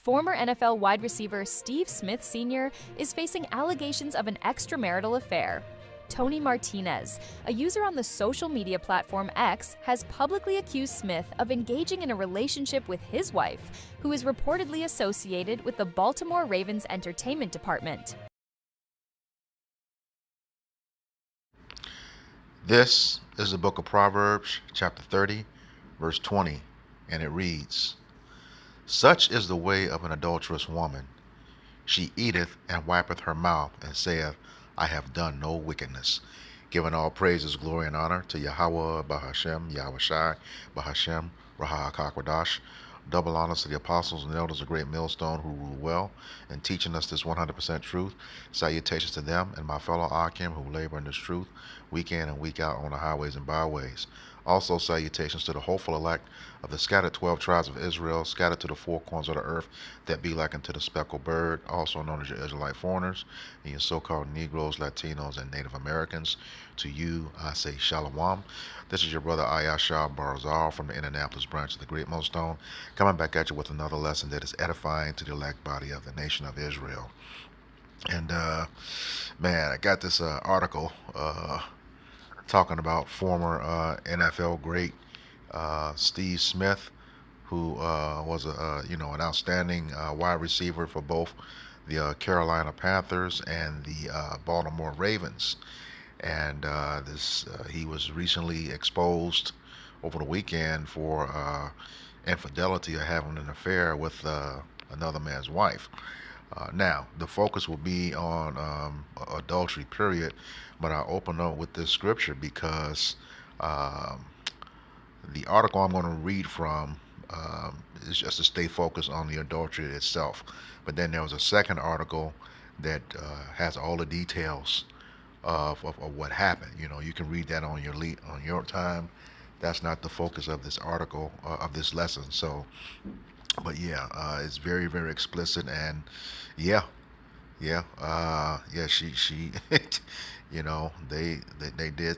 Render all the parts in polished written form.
Former NFL wide receiver Steve Smith Sr. is facing allegations of an extramarital affair. Tony Martinez, a user on the social media platform X, has publicly accused Smith of engaging in a relationship with his wife, who is reportedly associated with the Baltimore Ravens entertainment department. This is the book of Proverbs, chapter 30, verse 20, and it reads, "Such is the way of an adulterous woman. She eateth and wipeth her mouth, and saith, I have done no wickedness." Giving all praises, glory, and honor to Yahweh, Bahashem, Yahushai, Bahashem, Raha HaKakwadash. Double honors to the apostles and elders of Great Millstone who rule well and teaching us this 100% truth. Salutations to them and my fellow Akim who labor in this truth week in and week out on the highways and byways. Also salutations to the hopeful elect of the scattered 12 tribes of Israel, scattered to the four corners of the earth, that be like unto the speckled bird, also known as your Israelite foreigners, and your so-called Negroes, Latinos, and Native Americans. To you, I say Shalom. This is your brother Ayashah Barzal from the Indianapolis branch of the Great Millstone, coming back at you with another lesson that is edifying to the elect body of the nation of Israel. And man, I got this article talking about former NFL great Steve Smith, who was an outstanding wide receiver for both the Carolina Panthers and the Baltimore Ravens. And he was recently exposed over the weekend for infidelity or having an affair with another man's wife. Now, the focus will be on adultery, period, but I'll open up with this scripture because the article I'm going to read from is just to stay focused on the adultery itself. But then there was a second article that has all the details of what happened. You know, you can read that on your time. That's not the focus of this article, of this lesson. So, but yeah, it's very, very explicit, and yeah, she, they did,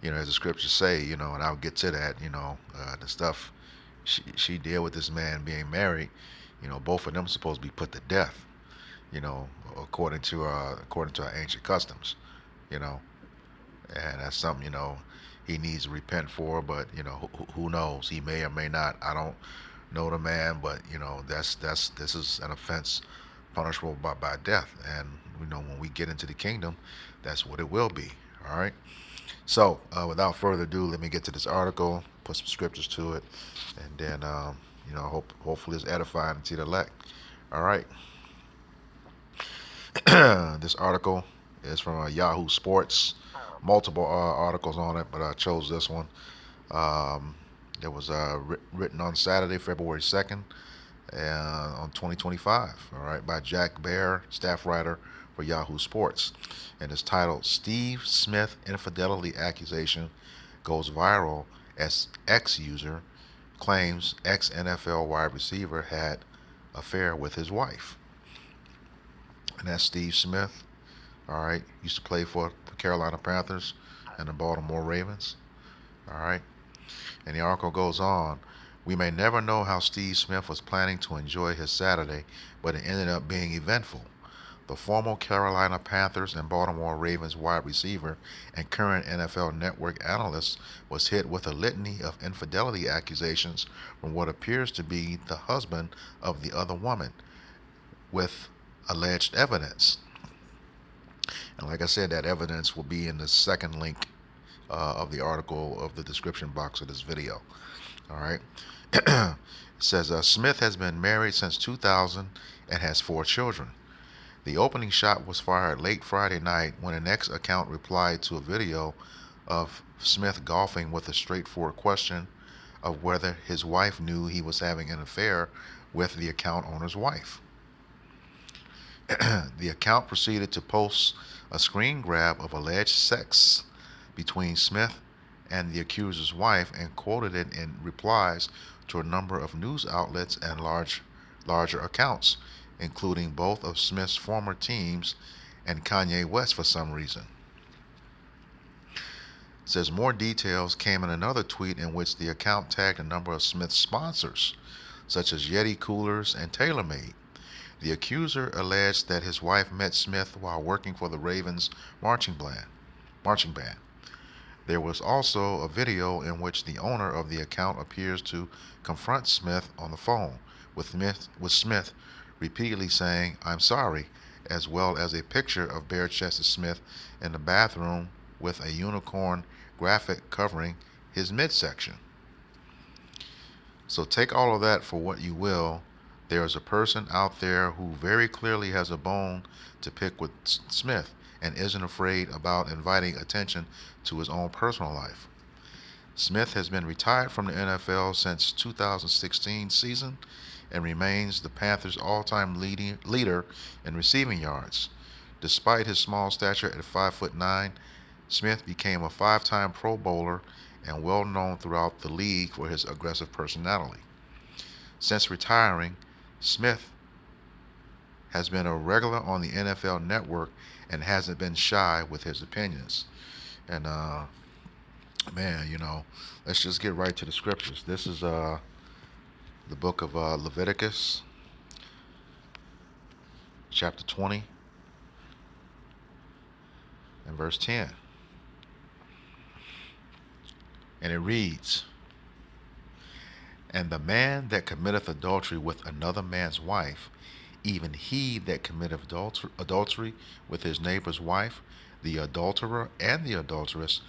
as the scriptures say, and I'll get to that, the stuff she did with this man being married, both of them supposed to be put to death, according to our ancient customs, and that's something, he needs to repent for, but who knows, he may or may not. I don't know the man, but this is an offense punishable by death, and when we get into the kingdom, that's what it will be. All right, so without further ado, let me get to this article, put some scriptures to it, and then hopefully it's edifying to the elect. All right. This article is from Yahoo Sports. Multiple articles on it, but I chose this one. It was written on Saturday, February 2nd, on 2025, all right, by Jack Baer, staff writer for Yahoo Sports. And it's titled, "Steve Smith Infidelity Accusation Goes Viral as Ex-User Claims Ex-NFL Wide Receiver Had Affair with His Wife." And that's Steve Smith, all right, used to play for the Carolina Panthers and the Baltimore Ravens, all right. And the article goes on, "We may never know how Steve Smith was planning to enjoy his Saturday, but it ended up being eventful. The former Carolina Panthers and Baltimore Ravens wide receiver and current NFL Network analyst was hit with a litany of infidelity accusations from what appears to be the husband of the other woman, with alleged evidence." And like I said, that evidence will be in the second link of the article of the description box of this video. All right. It says Smith has been married since 2000 and has 4 children. The opening shot was fired late Friday night when an X account replied to a video of Smith golfing with a straightforward question of whether his wife knew he was having an affair with the account owner's wife. The account proceeded to post a screen grab of alleged sex between Smith and the accuser's wife and quoted it in replies to a number of news outlets and larger accounts, including both of Smith's former teams and Kanye West for some reason. It says more details came in another tweet in which the account tagged a number of Smith's sponsors, such as Yeti coolers and TaylorMade. The accuser alleged that his wife met Smith while working for the Ravens marching band. There was also a video in which the owner of the account appears to confront Smith on the phone, with Smith repeatedly saying, "I'm sorry," as well as a picture of bare-chested Smith in the bathroom with a unicorn graphic covering his midsection. So take all of that for what you will. There is a person out there who very clearly has a bone to pick with Smith and isn't afraid about inviting attention to his own personal life. Smith has been retired from the NFL since 2016 season and remains the Panthers' all-time leader in receiving yards. Despite his small stature at 5'9", Smith became a five-time Pro Bowler and well known throughout the league for his aggressive personality. Since retiring, Smith has been a regular on the NFL Network and hasn't been shy with his opinions. And man, let's just get right to the scriptures. This is the book of Leviticus, chapter 20 and verse 10. And it reads, "And the man that committeth adultery with another man's wife, even he that committeth adultery with his neighbor's wife, the adulterer and the adulteress,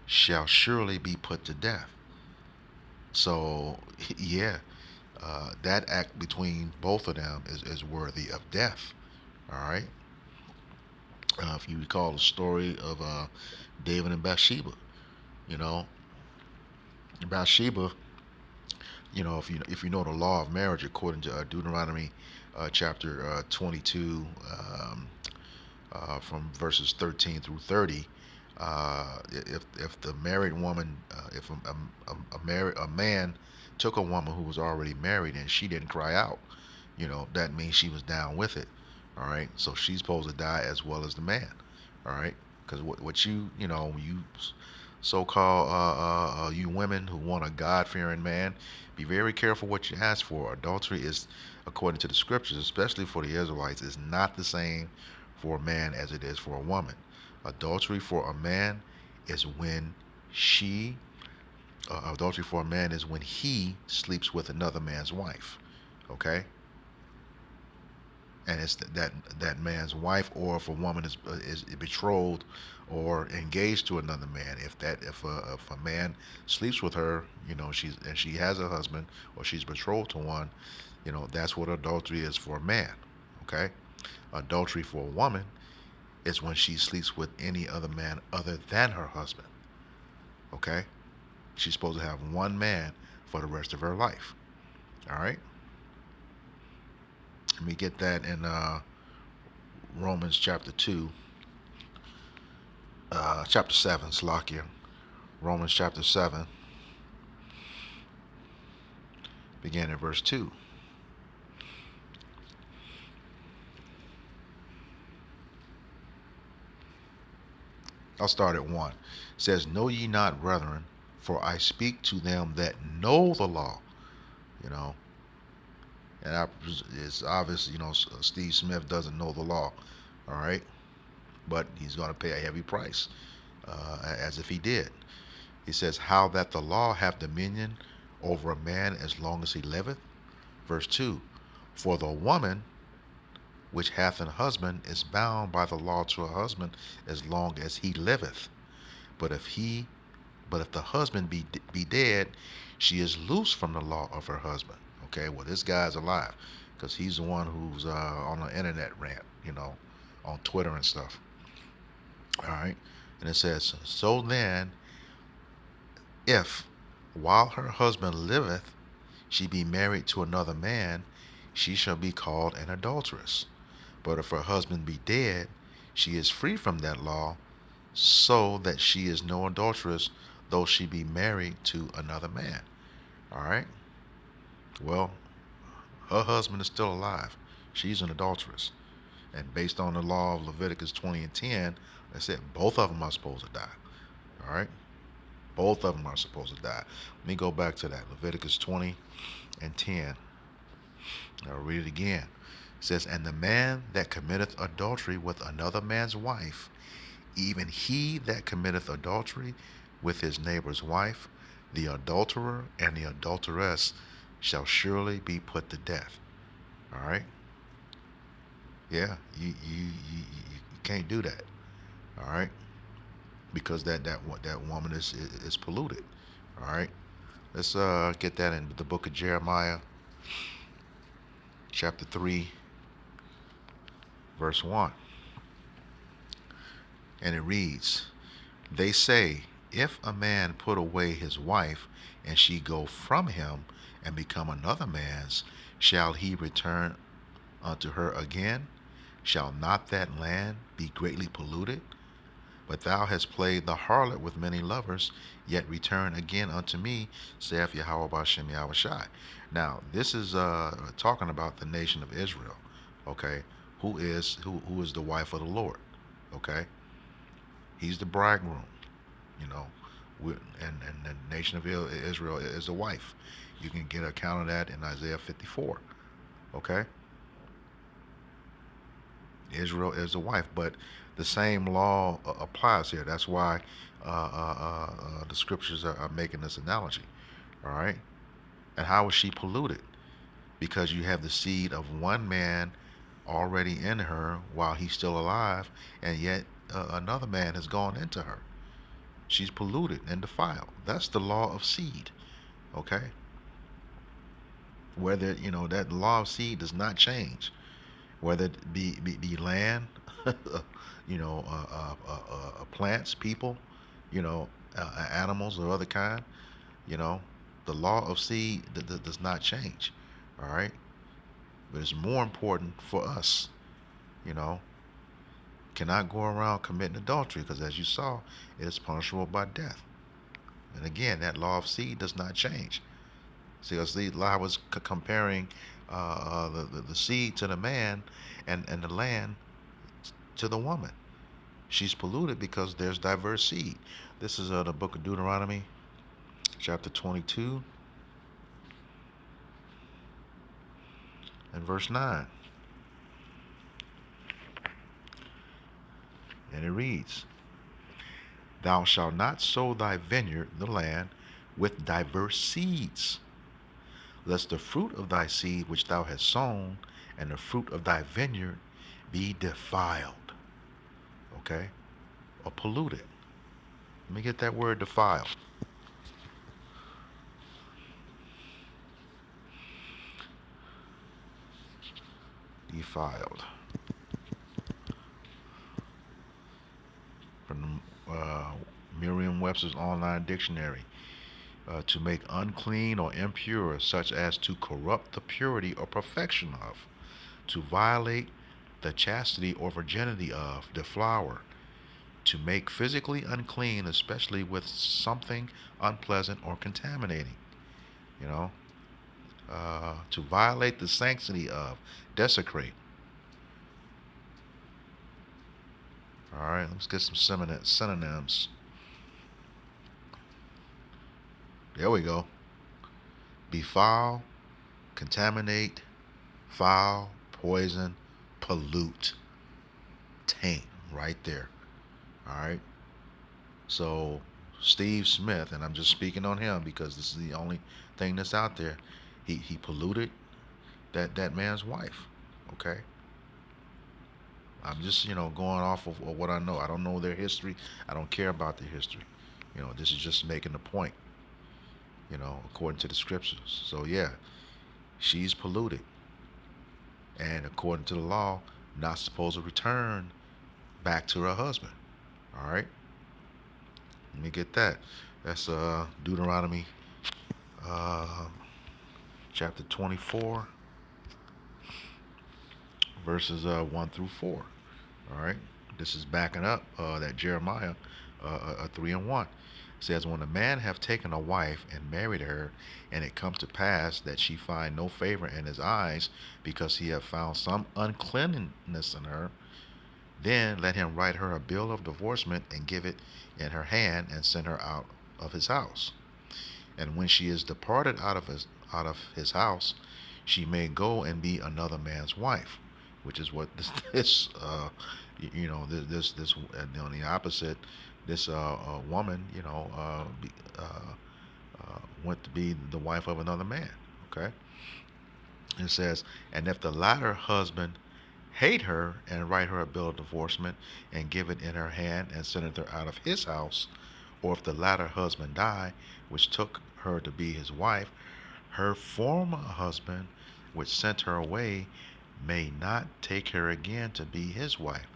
shall surely be put to death." So, yeah, that act between both of them is worthy of death. All right. If you recall the story of David and Bathsheba, you know, Bathsheba, if you know the law of marriage according to Deuteronomy chapter 22, from verses 13 through 30, if the married woman, if a man took a woman who was already married and she didn't cry out, that means she was down with it. All right, so she's supposed to die as well as the man. All right, because what you so-called you women who want a God-fearing man, be very careful what you ask for. Adultery is, according to the scriptures, especially for the Israelites, is not the same for a man as it is for a woman. Adultery for a man is when adultery for a man is when he sleeps with another man's wife. Okay, and it's that man's wife, or if a woman is betrothed or engaged to another man. If a man sleeps with her, she has a husband, or she's betrothed to one, that's what adultery is for a man. Okay, adultery for a woman is when she sleeps with any other man other than her husband. Okay, she's supposed to have one man for the rest of her life. All right. Let me get that in Romans chapter 2, chapter 7, Slakia. Romans chapter 7, beginning at verse 2. I'll start at 1. It says, "Know ye not, brethren, for I speak to them that know the law." And it's obvious, Steve Smith doesn't know the law. All right. But he's going to pay a heavy price, as if he did. He says, "How that the law have dominion over a man as long as he liveth." Verse 2, "For the woman which hath an husband is bound by the law to her husband as long as he liveth. But if the husband be dead, she is loose from the law of her husband." Okay, well, this guy's alive because he's the one who's on the internet rant, on Twitter and stuff. All right, and it says, "So then, if while her husband liveth she be married to another man, she shall be called an adulteress. But if her husband be dead, she is free from that law, so that she is no adulteress, though she be married to another man." All right. Well, her husband is still alive. She's an adulteress. And based on the law of Leviticus 20 and 10, I said both of them are supposed to die. All right. Both of them are supposed to die. Let me go back to that. Leviticus 20 and 10. I'll read it again. It says, and the man that committeth adultery with another man's wife, even he that committeth adultery with his neighbor's wife, the adulterer and the adulteress shall surely be put to death. All right? Yeah, you can't do that. All right? Because that woman is polluted. All right? Let's get that in the book of Jeremiah, chapter 3, verse 1. And it reads, they say, if a man put away his wife, and she go from him, and become another man's, shall he return unto her again? Shall not that land be greatly polluted? But thou hast played the harlot with many lovers, yet return again unto me, saith Yahweh Bashem Yahweh Shai. Now, this is talking about the nation of Israel, okay? Who is the wife of the Lord, okay? He's the bridegroom, you know, and the nation of Israel is a wife. You can get an account of that in Isaiah 54, okay? Israel is a wife, but the same law applies here. That's why the scriptures are making this analogy, all right? And how is she polluted? Because you have the seed of one man already in her while he's still alive, and yet another man has gone into her. She's polluted and defiled. That's the law of seed, okay? Whether, you know, that law of seed does not change. Whether it be land, you know, plants, people, you know, animals or other kind, you know, the law of seed does not change, all right? But it's more important for us, you know, cannot go around committing adultery, because as you saw, it is punishable by death. And again, that law of seed does not change. See, as the law was comparing the seed to the man, and the land to the woman. She's polluted because there's diverse seed. This is the book of Deuteronomy, chapter 22, and verse 9. And it reads, thou shalt not sow thy vineyard, the land, with diverse seeds, lest the fruit of thy seed which thou hast sown and the fruit of thy vineyard be defiled, okay, or polluted. Let me get that word defiled. Defiled. From Merriam-Webster's online dictionary. To make unclean or impure, such as to corrupt the purity or perfection of, to violate the chastity or virginity of, deflower, to make physically unclean, especially with something unpleasant or contaminating, you know, to violate the sanctity of, desecrate. All right, let's get some synonyms. There we go. Befoul, contaminate, foul, poison, pollute, taint, right there. All right. So Steve Smith, and I'm just speaking on him because this is the only thing that's out there. He polluted that man's wife. Okay. I'm just, you know, going off of what I know. I don't know their history. I don't care about their history. You know, this is just making a point, you know, according to the scriptures. So yeah, she's polluted, and according to the law, not supposed to return back to her husband. All right, let me get that. That's Deuteronomy chapter 24, verses 1 through 4. All right, this is backing up that Jeremiah 3 and 1. It says, when a man have taken a wife and married her, and it come to pass that she find no favor in his eyes, because he have found some uncleanness in her, then let him write her a bill of divorcement, and give it in her hand, and send her out of his house. And when she is departed out of his house, she may go and be another man's wife, which is what this on the opposite, this woman, went to be the wife of another man. Okay, it says, and if the latter husband hate her and write her a bill of divorcement and give it in her hand and send her out of his house, or if the latter husband die, which took her to be his wife, her former husband, which sent her away, may not take her again to be his wife.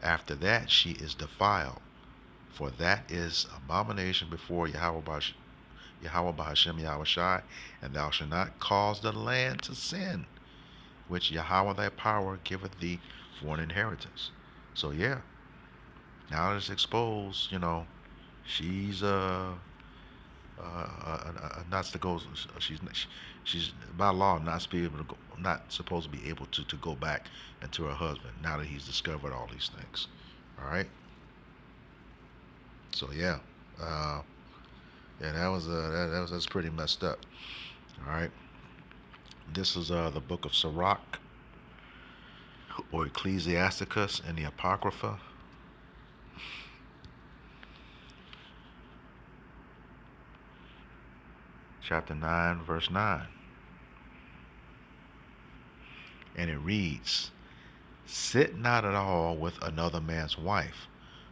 After that she is defiled, for that is abomination before Yahweh Bahashem Yahweh Shai, and thou shalt not cause the land to sin, which Yahweh thy power giveth thee for an inheritance. So yeah, now it's exposed, she's not to go. She's by law not supposed to be able to go back into her husband now that he's discovered all these things. All right. So yeah, yeah, that's pretty messed up. All right. This is the book of Sirach or Ecclesiasticus in the Apocrypha. Chapter 9, verse 9. And it reads, sit not at all with another man's wife,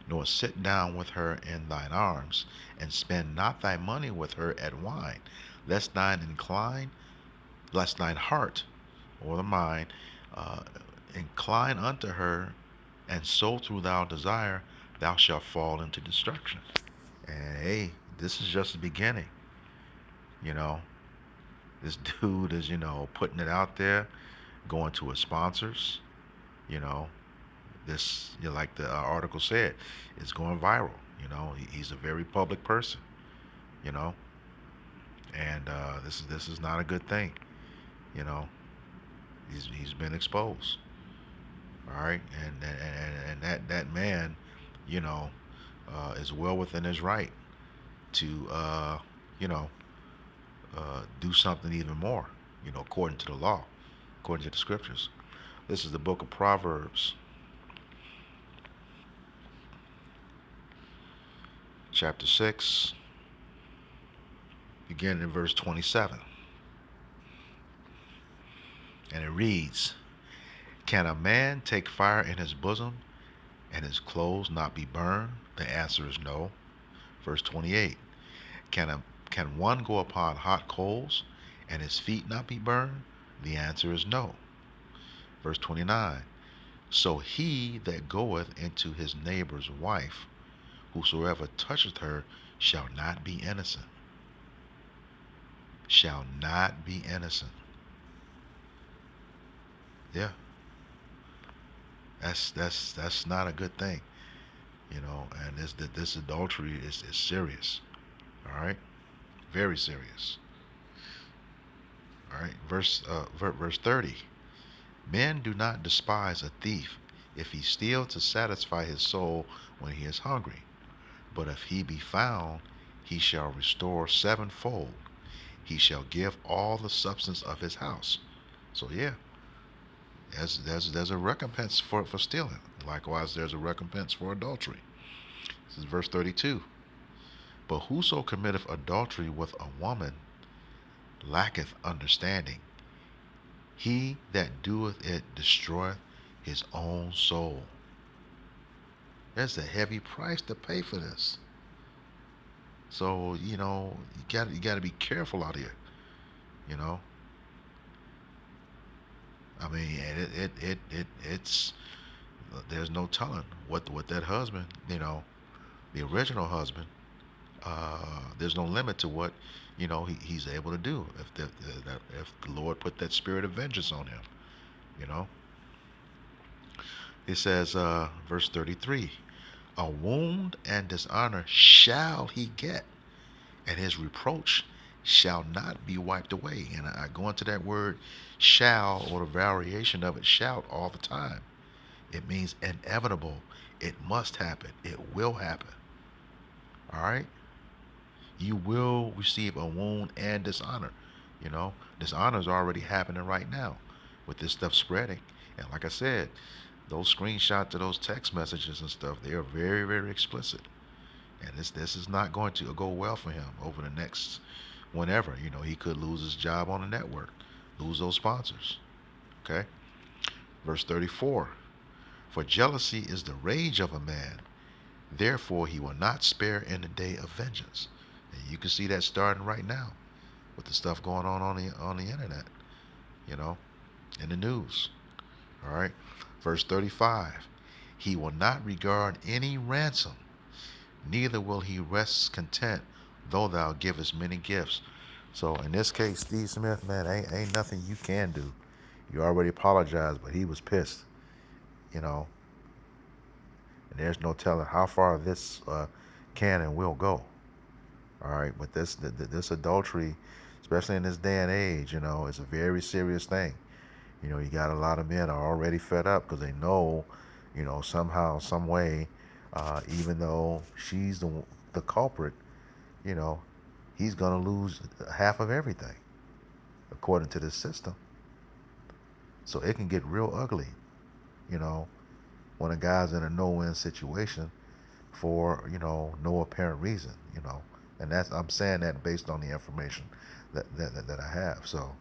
nor sit down with her in thine arms, and spend not thy money with her at wine, lest thine heart, or the mind, incline unto her, and so through thou desire, thou shalt fall into destruction. And hey, this is just the beginning. This dude is, putting it out there, going to his sponsors, you know, this, like the article said, it's going viral. He's a very public person, you know, and this is not a good thing. You know, he's been exposed. All right, and that man, is well within his right to you know do something even more, according to the law, according to the scriptures. This is the book of Proverbs, chapter 6, beginning in verse 27. And it reads, can a man take fire in his bosom and his clothes not be burned? The answer is no. Verse 28. Can one go upon hot coals and his feet not be burned? The answer is no. Verse 29. So he that goeth into his neighbor's wife, whosoever toucheth her, shall not be innocent. Shall not be innocent. Yeah. That's not a good thing. And this adultery is serious. All right? Very serious. All right? Verse 30. Men do not despise a thief if he steal to satisfy his soul when he is hungry. But if he be found, he shall restore sevenfold. He shall give all the substance of his house. So yeah, there's a recompense for stealing. Likewise, there's a recompense for adultery. This is verse 32. But whoso committeth adultery with a woman lacketh understanding. He that doeth it destroyeth his own soul. There's a heavy price to pay for this. So, you got to be careful out here. I mean, it's there's no telling what that husband, the original husband, there's no limit to what he's able to do if the Lord put that spirit of vengeance on him. It says, verse 33, a wound and dishonor shall he get, and his reproach shall not be wiped away. And I go into that word shall, or the variation of it, shout, all the time. It means inevitable. It must happen. It will happen. All right? You will receive a wound and dishonor. You know, dishonor is already happening right now with this stuff spreading. And like I said, those screenshots of those text messages and stuff, they are very, very explicit. And this is not going to go well for him over the next whenever. You know, he could lose his job on the network, lose those sponsors. Okay? Verse 34. For jealousy is the rage of a man, therefore he will not spare in the day of vengeance. And you can see that starting right now with the stuff going on the internet, you know, in the news. All right. Verse 35. He will not regard any ransom, neither will he rest content, though thou givest many gifts. So in this case, Steve Smith, man, ain't nothing you can do. You already apologized, but he was pissed, you know. And there's no telling how far this can and will go. All right, but this adultery, especially in this day and age, you know, it's a very serious thing. You know, you got a lot of men are already fed up because they know, you know, somehow, some way, even though she's the culprit, you know, he's gonna lose half of everything according to this system. So it can get real ugly, you know, when a guy's in a no-win situation for, you know, no apparent reason, you know. And that's, I'm saying that based on the information that I have. So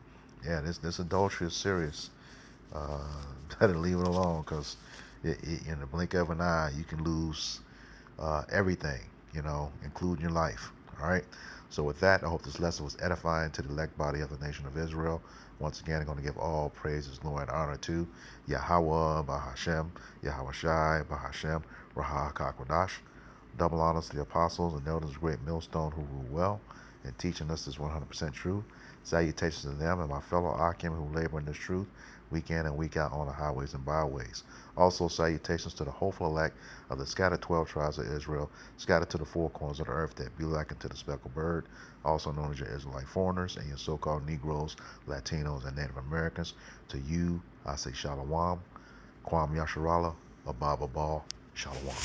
yeah, this adultery is serious. uh, Better leave it alone, because in the blink of an eye you can lose everything, you know, including your life. All right. So with that, I hope this lesson was edifying to the elect body of the nation of Israel. Once again, I'm going to give all praises, glory, and honor to Yahweh, Bahashem, Yahweh Shai, Bahashem, Raha Kakwadash. Double honors to the apostles and elders of great millstone who rule well in teaching us this 100% truth. Salutations to them and my fellow Akim who labor in this truth week in and week out on the highways and byways. Also, salutations to the hopeful elect of the scattered 12 tribes of Israel, scattered to the four corners of the earth, that be like unto the speckled bird, also known as your Israelite foreigners and your so-called Negroes, Latinos, and Native Americans. To you, I say Shalom, Kwam Yasharallah, Abba Babal, Shalom.